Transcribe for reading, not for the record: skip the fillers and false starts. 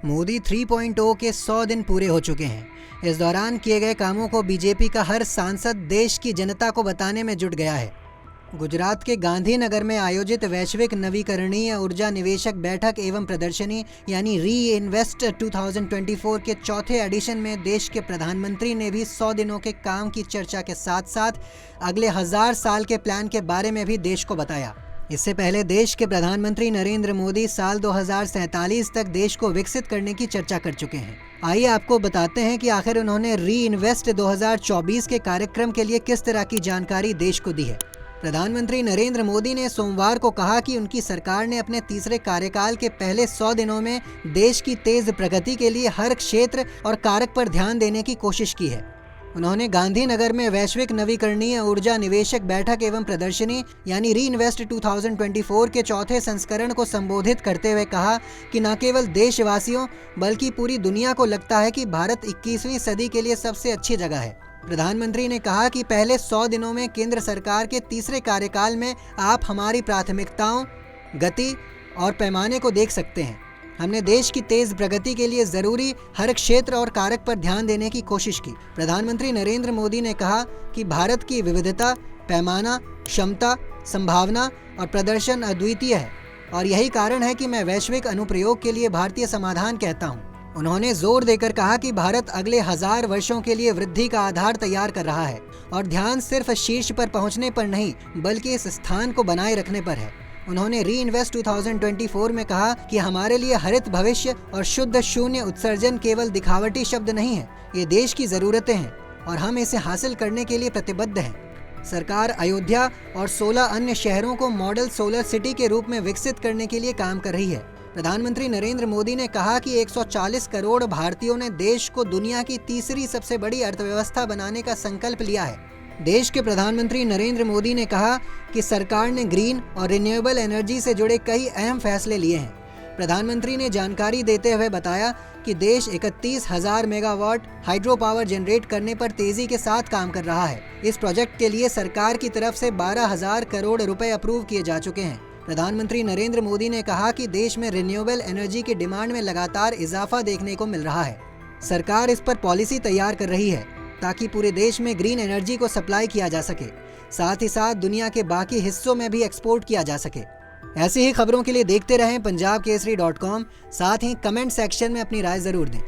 मोदी 3.0 के 100 दिन पूरे हो चुके हैं। इस दौरान किए गए कामों को बीजेपी का हर सांसद देश की जनता को बताने में जुट गया है। गुजरात के गांधीनगर में आयोजित वैश्विक नवीकरणीय ऊर्जा निवेशक बैठक एवं प्रदर्शनी यानी री इन्वेस्ट 2024 के चौथे एडिशन में देश के प्रधानमंत्री ने भी 100 दिनों के काम की चर्चा के साथ साथ अगले 1000 साल के प्लान के बारे में भी देश को बताया। इससे पहले देश के प्रधानमंत्री नरेंद्र मोदी साल 2047 तक देश को विकसित करने की चर्चा कर चुके हैं। आइए आपको बताते हैं कि आखिर उन्होंने री इन्वेस्ट 2024 के कार्यक्रम के लिए किस तरह की जानकारी देश को दी है। प्रधानमंत्री नरेंद्र मोदी ने सोमवार को कहा कि उनकी सरकार ने अपने तीसरे कार्यकाल के पहले 100 दिनों में देश की तेज प्रगति के लिए हर क्षेत्र और कारक पर ध्यान देने की कोशिश की है। उन्होंने गांधीनगर में वैश्विक नवीकरणीय ऊर्जा निवेशक बैठक एवं प्रदर्शनी यानी री इन्वेस्ट 2024 के चौथे संस्करण को संबोधित करते हुए कहा कि न केवल देशवासियों बल्कि पूरी दुनिया को लगता है कि भारत 21वीं सदी के लिए सबसे अच्छी जगह है। प्रधानमंत्री ने कहा कि पहले 100 दिनों में केंद्र सरकार के तीसरे कार्यकाल में आप हमारी प्राथमिकताओं, गति और पैमाने को देख सकते हैं। हमने देश की तेज प्रगति के लिए जरूरी हर क्षेत्र और कारक पर ध्यान देने की कोशिश की। प्रधानमंत्री नरेंद्र मोदी ने कहा कि भारत की विविधता, पैमाना, क्षमता, संभावना और प्रदर्शन अद्वितीय है और यही कारण है कि मैं वैश्विक अनुप्रयोग के लिए भारतीय समाधान कहता हूँ। उन्होंने जोर देकर कहा कि भारत अगले 1000 वर्षों के लिए वृद्धि का आधार तैयार कर रहा है और ध्यान सिर्फ शीर्ष पर पहुंचने पर नहीं बल्कि इस स्थान को बनाए रखने पर है। उन्होंने री इन्वेस्ट 2024 में कहा कि हमारे लिए हरित भविष्य और शुद्ध शून्य उत्सर्जन केवल दिखावटी शब्द नहीं है, ये देश की ज़रूरतें हैं और हम इसे हासिल करने के लिए प्रतिबद्ध हैं। सरकार अयोध्या और 16 अन्य शहरों को मॉडल सोलर सिटी के रूप में विकसित करने के लिए काम कर रही है। प्रधानमंत्री नरेंद्र मोदी ने कहा कि 140 करोड़ भारतीयों ने देश को दुनिया की तीसरी सबसे बड़ी अर्थव्यवस्था बनाने का संकल्प लिया है। देश के प्रधानमंत्री नरेंद्र मोदी ने कहा कि सरकार ने ग्रीन और रिन्यूएबल एनर्जी से जुड़े कई अहम फैसले लिए हैं। प्रधानमंत्री ने जानकारी देते हुए बताया कि देश 31,000 मेगावाट हाइड्रो पावर जनरेट करने पर तेजी के साथ काम कर रहा है। इस प्रोजेक्ट के लिए सरकार की तरफ से 12,000 करोड़ रुपए अप्रूव किए जा चुके हैं। प्रधानमंत्री नरेंद्र मोदी ने कहा कि देश में रिन्यूएबल एनर्जी की डिमांड में लगातार इजाफा देखने को मिल रहा है। सरकार इस पर पॉलिसी तैयार कर रही है ताकि पूरे देश में ग्रीन एनर्जी को सप्लाई किया जा सके, साथ ही साथ दुनिया के बाकी हिस्सों में भी एक्सपोर्ट किया जा सके। ऐसी ही खबरों के लिए देखते रहें पंजाबकेसरी.com। साथ ही कमेंट सेक्शन में अपनी राय जरूर दें।